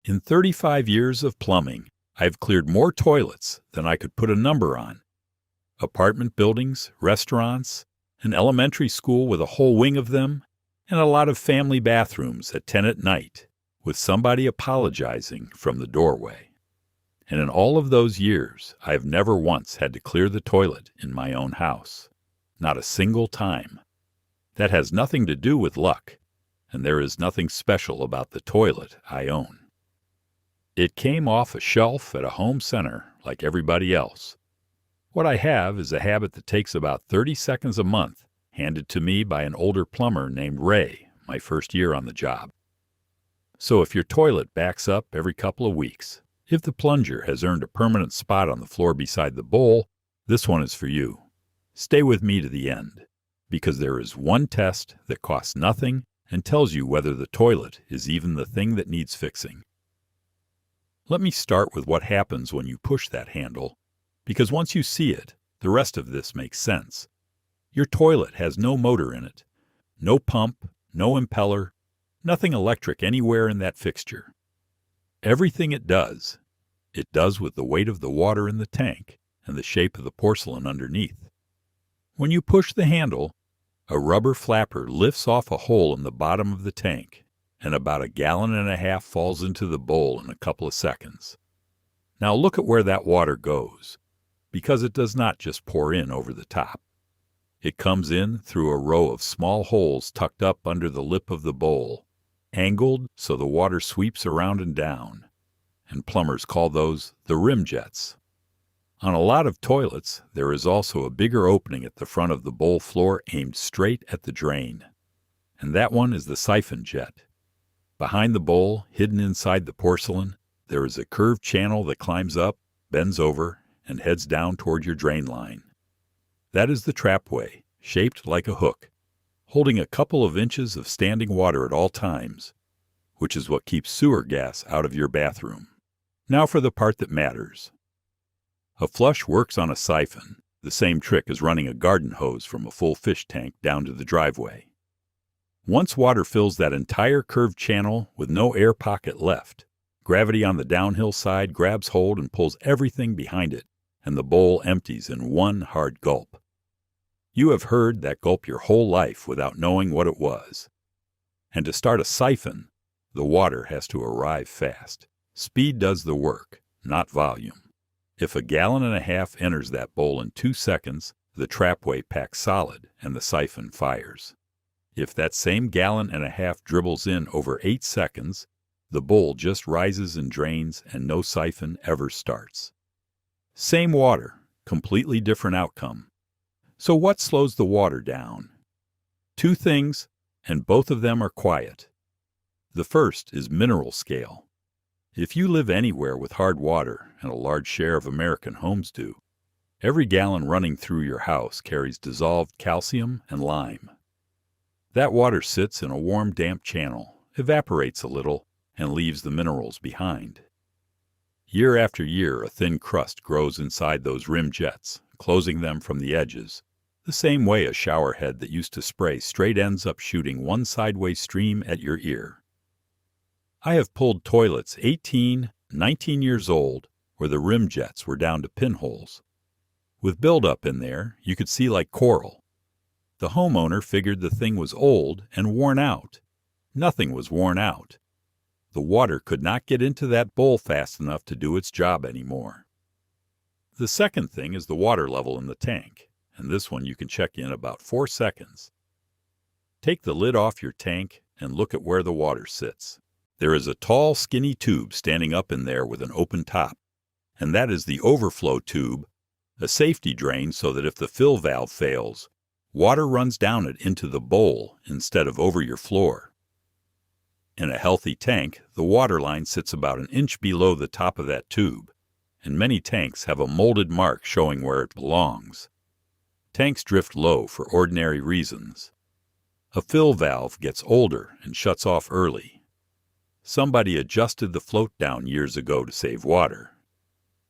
In 35 years of plumbing, I've cleared more toilets than I could put a number on. Apartment buildings, restaurants, an elementary school with a whole wing of them, and a lot of family bathrooms at 10 at night, with somebody apologizing from the doorway. And in all of those years, I've never once had to clear the toilet in my own house. Not a single time. That has nothing to do with luck, and there is nothing special about the toilet I own. It came off a shelf at a home center like everybody else. What I have is a habit that takes about 30 seconds a month, handed to me by an older plumber named Ray, my first year on the job. So if your toilet backs up every couple of weeks, if the plunger has earned a permanent spot on the floor beside the bowl, this one is for you. Stay with me to the end, because there is one test that costs nothing and tells you whether the toilet is even the thing that needs fixing. Let me start with what happens when you push that handle, because once you see it, the rest of this makes sense. Your toilet has no motor in it, no pump, no impeller, nothing electric anywhere in that fixture. Everything it does with the weight of the water in the tank and the shape of the porcelain underneath. When you push the handle, a rubber flapper lifts off a hole in the bottom of the tank, and about 1.5 gallons falls into the bowl in a couple of seconds. Now look at where that water goes, because it does not just pour in over the top. It comes in through a row of small holes tucked up under the lip of the bowl, angled so the water sweeps around and down, and plumbers call those the rim jets. On a lot of toilets, there is also a bigger opening at the front of the bowl floor aimed straight at the drain, and that one is the siphon jet. Behind the bowl, hidden inside the porcelain, there is a curved channel that climbs up, bends over, and heads down toward your drain line. That is the trapway, shaped like a hook, holding a couple of inches of standing water at all times, which is what keeps sewer gas out of your bathroom. Now for the part that matters. A flush works on a siphon, the same trick as running a garden hose from a full fish tank down to the driveway. Once water fills that entire curved channel with no air pocket left, gravity on the downhill side grabs hold and pulls everything behind it, and the bowl empties in one hard gulp. You have heard that gulp your whole life without knowing what it was. And to start a siphon, the water has to arrive fast. Speed does the work, not volume. If 1.5 gallons enters that bowl in 2 seconds, the trapway packs solid and the siphon fires. If that same 1.5 gallons dribbles in over 8 seconds, the bowl just rises and drains and no siphon ever starts. Same water, completely different outcome. So what slows the water down? 2 things, and both of them are quiet. The first is mineral scale. If you live anywhere with hard water, and a large share of American homes do, every gallon running through your house carries dissolved calcium and lime. That water sits in a warm, damp channel, evaporates a little, and leaves the minerals behind. Year after year, a thin crust grows inside those rim jets, closing them from the edges, the same way a shower head that used to spray straight ends up shooting one sideways stream at your ear. I have pulled toilets 18, 19 years old where the rim jets were down to pinholes. With buildup in there, you could see like coral. The homeowner figured the thing was old and worn out. Nothing was worn out. The water could not get into that bowl fast enough to do its job anymore. The second thing is the water level in the tank, and this one you can check in about 4 seconds. Take the lid off your tank and look at where the water sits. There is a tall, skinny tube standing up in there with an open top, and that is the overflow tube, a safety drain so that if the fill valve fails, water runs down it into the bowl instead of over your floor. In a healthy tank, the water line sits about 1 inch below the top of that tube, and many tanks have a molded mark showing where it belongs. Tanks drift low for ordinary reasons. A fill valve gets older and shuts off early. Somebody adjusted the float down years ago to save water.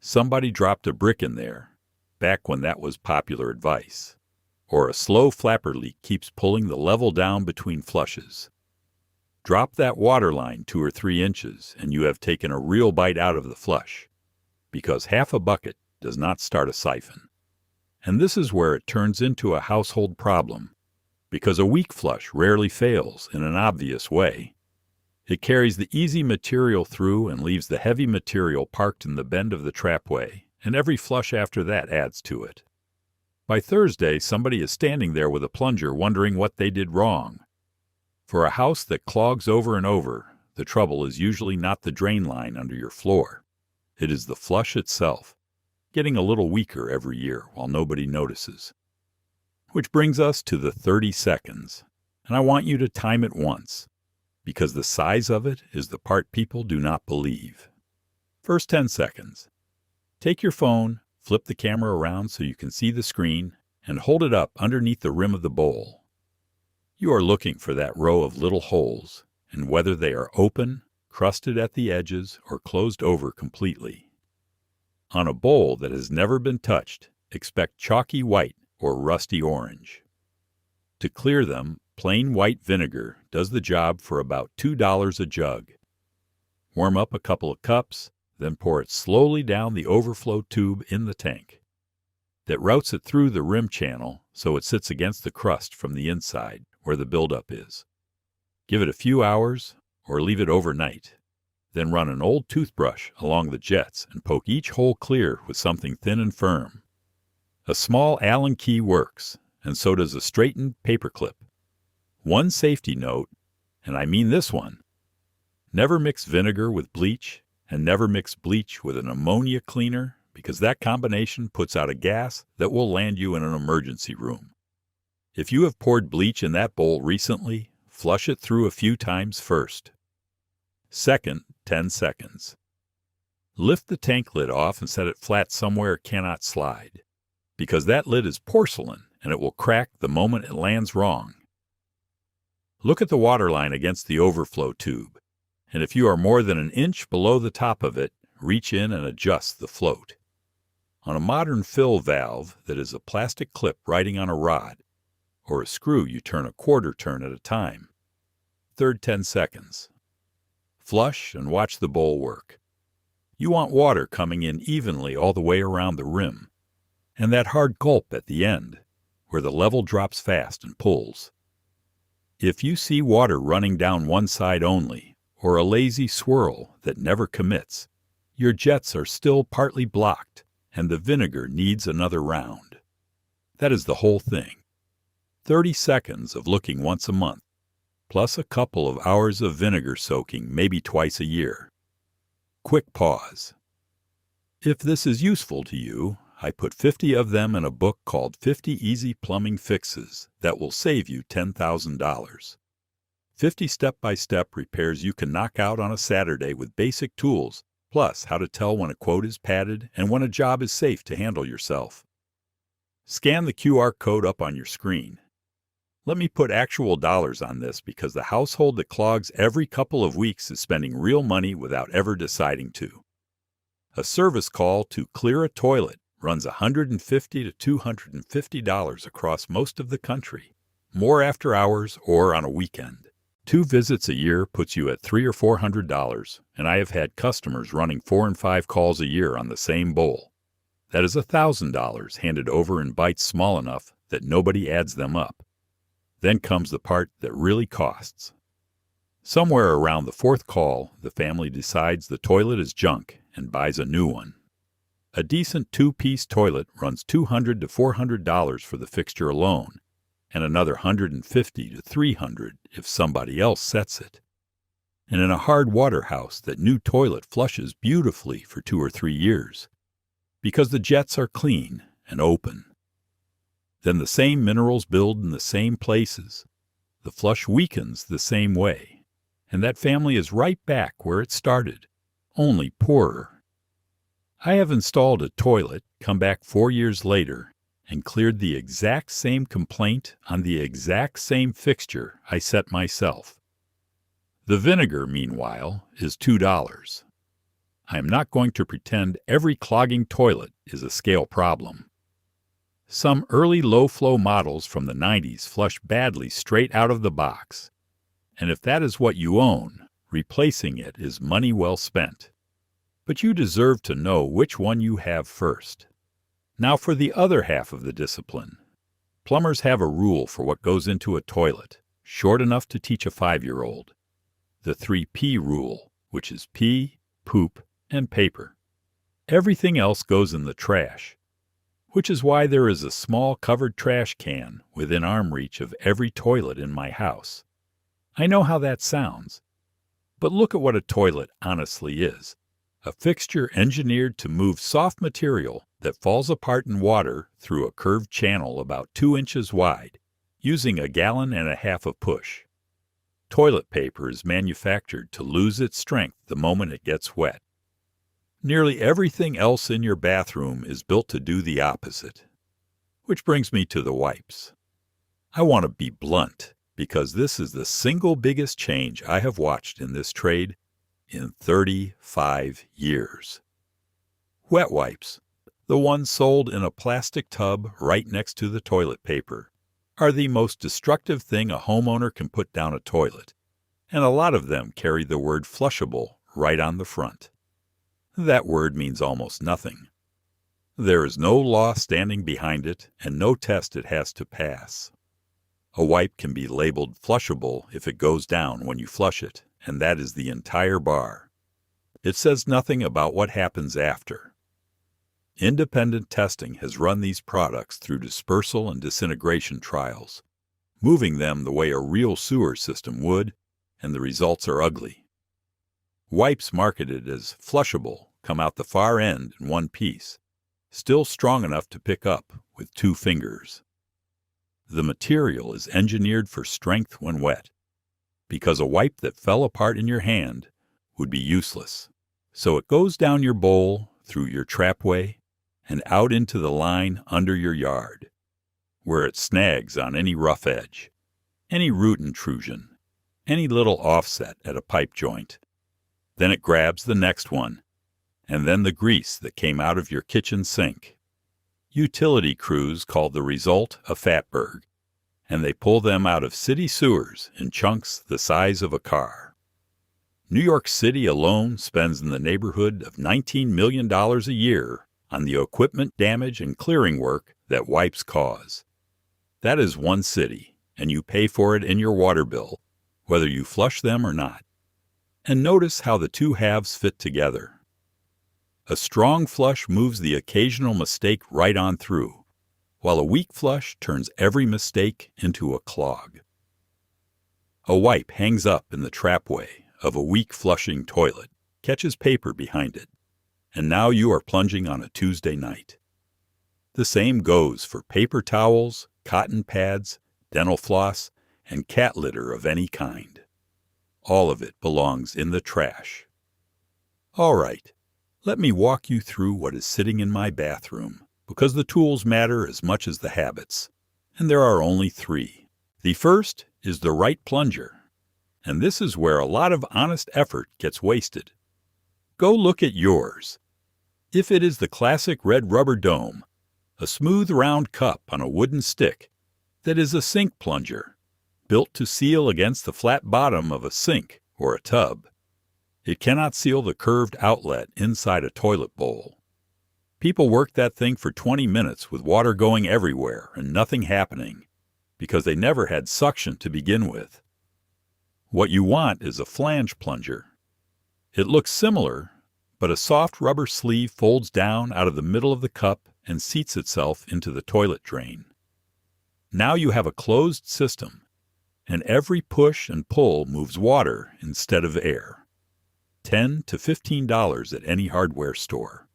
Somebody dropped a brick in there, back when that was popular advice. Or a slow flapper leak keeps pulling the level down between flushes. Drop that water line 2 or 3 inches and you have taken a real bite out of the flush, because half a bucket does not start a siphon. And this is where it turns into a household problem, because a weak flush rarely fails in an obvious way. It carries the easy material through and leaves the heavy material parked in the bend of the trapway, and every flush after that adds to it. By Thursday, somebody is standing there with a plunger wondering what they did wrong. For a house that clogs over and over, the trouble is usually not the drain line under your floor. It is the flush itself, getting a little weaker every year while nobody notices. Which brings us to the 30 seconds, and I want you to time it once, because the size of it is the part people do not believe. First 10 seconds. Take your phone, flip the camera around so you can see the screen, and hold it up underneath the rim of the bowl. You are looking for that row of little holes, and whether they are open, crusted at the edges, or closed over completely. On a bowl that has never been touched, expect chalky white or rusty orange. To clear them, plain white vinegar does the job for about $2 a jug. Warm up a couple of cups, then pour it slowly down the overflow tube in the tank. That routes it through the rim channel so it sits against the crust from the inside where the buildup is. Give it a few hours or leave it overnight. Then run an old toothbrush along the jets and poke each hole clear with something thin and firm. A small Allen key works, and so does a straightened paperclip. One safety note, and I mean this one: never mix vinegar with bleach, and never mix bleach with an ammonia cleaner, because that combination puts out a gas that will land you in an emergency room. If you have poured bleach in that bowl recently, flush it through a few times first. Second 10 seconds. Lift the tank lid off and set it flat somewhere it cannot slide, because that lid is porcelain and it will crack the moment it lands wrong. Look at the water line against the overflow tube, and if you are more than an inch below the top of it, reach in and adjust the float. On a modern fill valve that is a plastic clip riding on a rod, or a screw you turn a quarter turn at a time. Third 10 seconds. Flush and watch the bowl work. You want water coming in evenly all the way around the rim, and that hard gulp at the end, where the level drops fast and pulls. If you see water running down one side only, or a lazy swirl that never commits, your jets are still partly blocked, and the vinegar needs another round. That is the whole thing. 30 seconds of looking once a month, plus a couple of hours of vinegar soaking maybe twice a year. Quick pause. If this is useful to you, I put 50 of them in a book called 50 Easy Plumbing Fixes that will save you $10,000. 50 step-by-step repairs you can knock out on a Saturday with basic tools, plus how to tell when a quote is padded and when a job is safe to handle yourself. Scan the QR code up on your screen. Let me put actual dollars on this, because the household that clogs every couple of weeks is spending real money without ever deciding to. A service call to clear a toilet runs $150 to $250 across most of the country, more after hours or on a weekend. 2 visits a year puts you at $300 or $400, and I have had customers running 4 and 5 calls a year on the same bowl. That is $1,000 handed over in bites small enough that nobody adds them up. Then comes the part that really costs. Somewhere around the 4th call, the family decides the toilet is junk and buys a new one. A decent 2-piece toilet runs $200 to $400 for the fixture alone, and another $150 to $300 if somebody else sets it. And in a hard water house, that new toilet flushes beautifully for 2 or 3 years, because the jets are clean and open. Then the same minerals build in the same places. The flush weakens the same way, and that family is right back where it started, only poorer. I have installed a toilet, come back 4 years later, and cleared the exact same complaint on the exact same fixture I set myself. The vinegar, meanwhile, is $2. I am not going to pretend every clogging toilet is a scale problem. Some early low-flow models from the 90s flush badly straight out of the box, And if that is what you own, replacing it is money well spent. But you deserve to know which one you have first. Now for the other half of the discipline. Plumbers have a rule for what goes into a toilet, short enough to teach a 5-year-old. The 3P rule, which is pee, poop, and paper. Everything else goes in the trash, which is why there is a small covered trash can within arm reach of every toilet in my house. I know how that sounds, but look at what a toilet honestly is. A fixture engineered to move soft material that falls apart in water through a curved channel about 2 inches wide, using 1.5 gallons of push. Toilet paper is manufactured to lose its strength the moment it gets wet. Nearly everything else in your bathroom is built to do the opposite. Which brings me to the wipes. I want to be blunt, because this is the single biggest change I have watched in this trade in 35 years. Wet wipes, the ones sold in a plastic tub right next to the toilet paper, are the most destructive thing a homeowner can put down a toilet, and a lot of them carry the word flushable right on the front. That word means almost nothing. There is no law standing behind it and no test it has to pass. A wipe can be labeled flushable if it goes down when you flush it, and that is the entire bar. It says nothing about what happens after. Independent testing has run these products through dispersal and disintegration trials, moving them the way a real sewer system would, and the results are ugly. Wipes marketed as flushable come out the far end in one piece, still strong enough to pick up with 2 fingers. The material is engineered for strength when wet, because a wipe that fell apart in your hand would be useless. So it goes down your bowl, through your trapway, and out into the line under your yard, where it snags on any rough edge, any root intrusion, any little offset at a pipe joint. Then it grabs the next one, and then the grease that came out of your kitchen sink. Utility crews call the result a fatberg, and they pull them out of city sewers in chunks the size of a car. New York City alone spends in the neighborhood of $19 million a year on the equipment damage and clearing work that wipes cause. That is one city, and you pay for it in your water bill, whether you flush them or not. And notice how the two halves fit together. A strong flush moves the occasional mistake right on through, while a weak flush turns every mistake into a clog. A wipe hangs up in the trapway of a weak flushing toilet, catches paper behind it, and now you are plunging on a Tuesday night. The same goes for paper towels, cotton pads, dental floss, and cat litter of any kind. All of it belongs in the trash. All right, let me walk you through what is sitting in my bathroom, because the tools matter as much as the habits, and there are only 3. The first is the right plunger, and this is where a lot of honest effort gets wasted. Go look at yours. If it is the classic red rubber dome, a smooth round cup on a wooden stick that is a sink plunger, built to seal against the flat bottom of a sink or a tub, it cannot seal the curved outlet inside a toilet bowl. People work that thing for 20 minutes with water going everywhere and nothing happening, because they never had suction to begin with. What you want is a flange plunger. It looks similar, but a soft rubber sleeve folds down out of the middle of the cup and seats itself into the toilet drain. Now you have a closed system, and every push and pull moves water instead of air. $10 to $15 at any hardware store.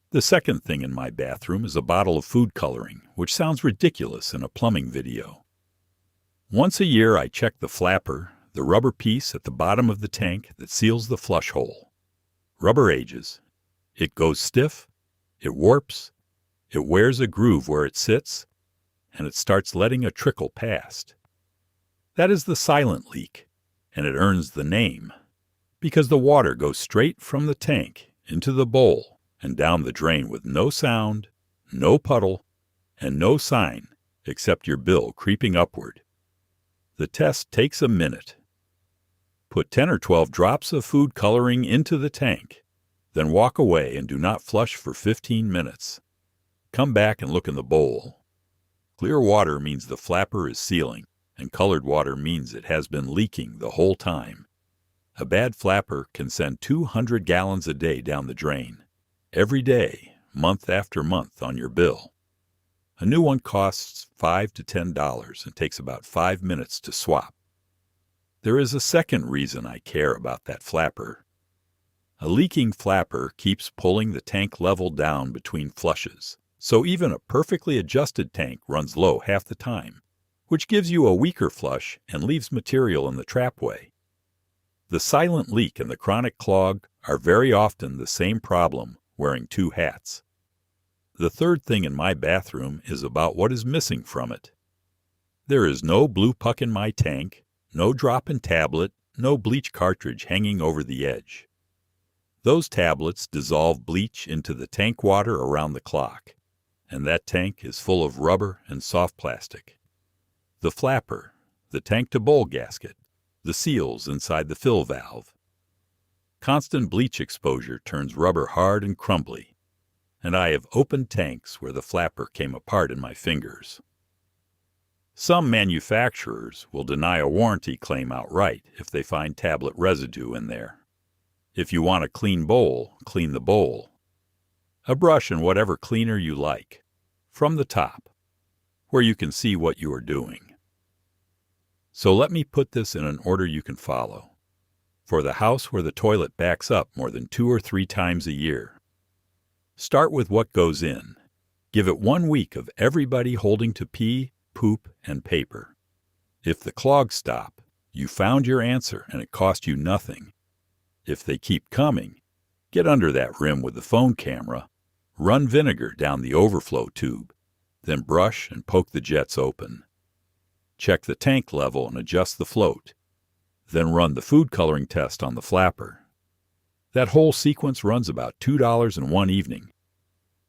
The second thing in my bathroom is a bottle of food coloring, which sounds ridiculous in a plumbing video. Once a year I check the flapper, the rubber piece at the bottom of the tank that seals the flush hole. Rubber ages. It goes stiff, it warps, it wears a groove where it sits, and it starts letting a trickle past. That is the silent leak, and it earns the name, because the water goes straight from the tank into the bowl and down the drain with no sound, no puddle, and no sign except your bill creeping upward. The test takes a minute. Put 10 or 12 drops of food coloring into the tank. Then walk away and do not flush for 15 minutes. Come back and look in the bowl. Clear water means the flapper is sealing, and colored water means it has been leaking the whole time. A bad flapper can send 200 gallons a day down the drain, every day, month after month on your bill. A new one costs $5 to $10 and takes about 5 minutes to swap. There is a second reason I care about that flapper. A leaking flapper keeps pulling the tank level down between flushes, so even a perfectly adjusted tank runs low half the time, which gives you a weaker flush and leaves material in the trapway. The silent leak and the chronic clog are very often the same problem wearing two hats. The third thing in my bathroom is about what is missing from it. There is no blue puck in my tank, no drop-in tablet, no bleach cartridge hanging over the edge. Those tablets dissolve bleach into the tank water around the clock, and that tank is full of rubber and soft plastic. The flapper, the tank-to-bowl gasket, the seals inside the fill valve. Constant bleach exposure turns rubber hard and crumbly, and I have opened tanks where the flapper came apart in my fingers. Some manufacturers will deny a warranty claim outright if they find tablet residue in there. If you want a clean bowl, clean the bowl. A brush and whatever cleaner you like, from the top, where you can see what you are doing. So let me put this in an order you can follow. For the house where the toilet backs up more than 2 or 3 times a year, start with what goes in. Give it 1 week of everybody holding to pee, poop, and paper. If the clogs stop, you found your answer and it cost you nothing. If they keep coming, get under that rim with the phone camera, run vinegar down the overflow tube, then brush and poke the jets open. Check the tank level and adjust the float. Then run the food coloring test on the flapper. That whole sequence runs about $2 in one evening.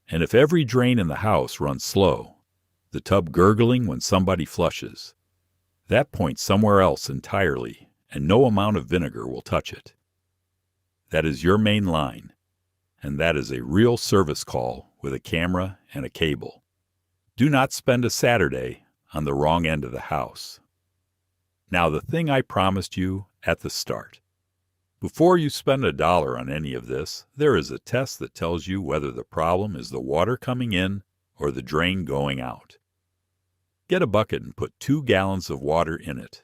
And if every drain in the house runs slow, the tub gurgling when somebody flushes, that points somewhere else entirely, and no amount of vinegar will touch it. That is your main line, and that is a real service call with a camera and a cable. Do not spend a Saturday on the wrong end of the house. Now, the thing I promised you at the start. Before you spend $1 on any of this, there is a test that tells you whether the problem is the water coming in or the drain going out. Get a bucket and put 2 gallons of water in it.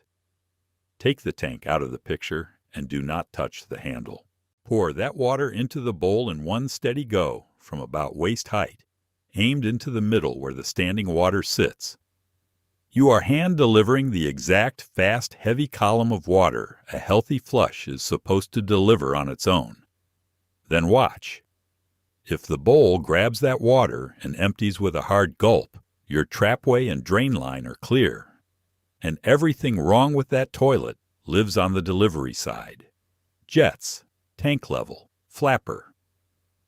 Take the tank out of the picture and do not touch the handle. Pour that water into the bowl in one steady go from about waist height, aimed into the middle where the standing water sits. You are hand-delivering the exact fast, heavy column of water a healthy flush is supposed to deliver on its own. Then watch. If the bowl grabs that water and empties with a hard gulp, your trapway and drain line are clear, and everything wrong with that toilet lives on the delivery side. Jets, tank level, flapper,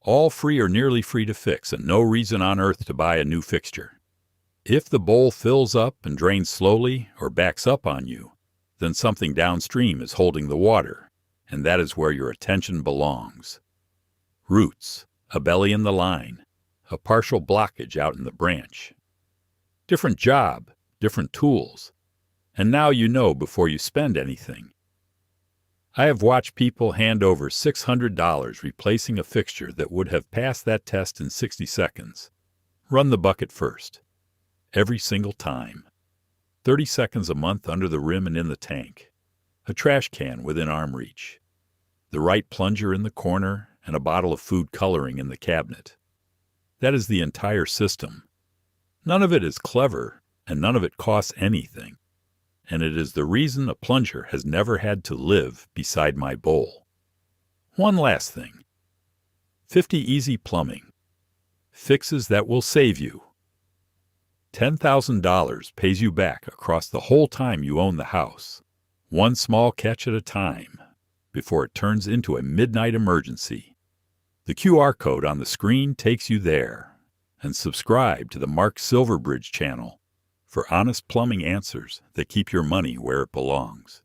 all free or nearly free to fix and no reason on earth to buy a new fixture. If the bowl fills up and drains slowly or backs up on you, then something downstream is holding the water, and that is where your attention belongs. Roots, a belly in the line, a partial blockage out in the branch. Different job, different tools, and now you know before you spend anything. I have watched people hand over $600 replacing a fixture that would have passed that test in 60 seconds. Run the bucket first. Every single time. 30 seconds a month under the rim and in the tank. A trash can within arm reach. The right plunger in the corner and a bottle of food coloring in the cabinet. That is the entire system. None of it is clever, and none of it costs anything. And it is the reason a plunger has never had to live beside my bowl. One last thing. 50 Easy Plumbing. Fixes that will save you. $10,000 pays you back across the whole time you own the house, one small catch at a time, before it turns into a midnight emergency. The QR code on the screen takes you there, and subscribe to the Mark Silverbridge channel for honest plumbing answers that keep your money where it belongs.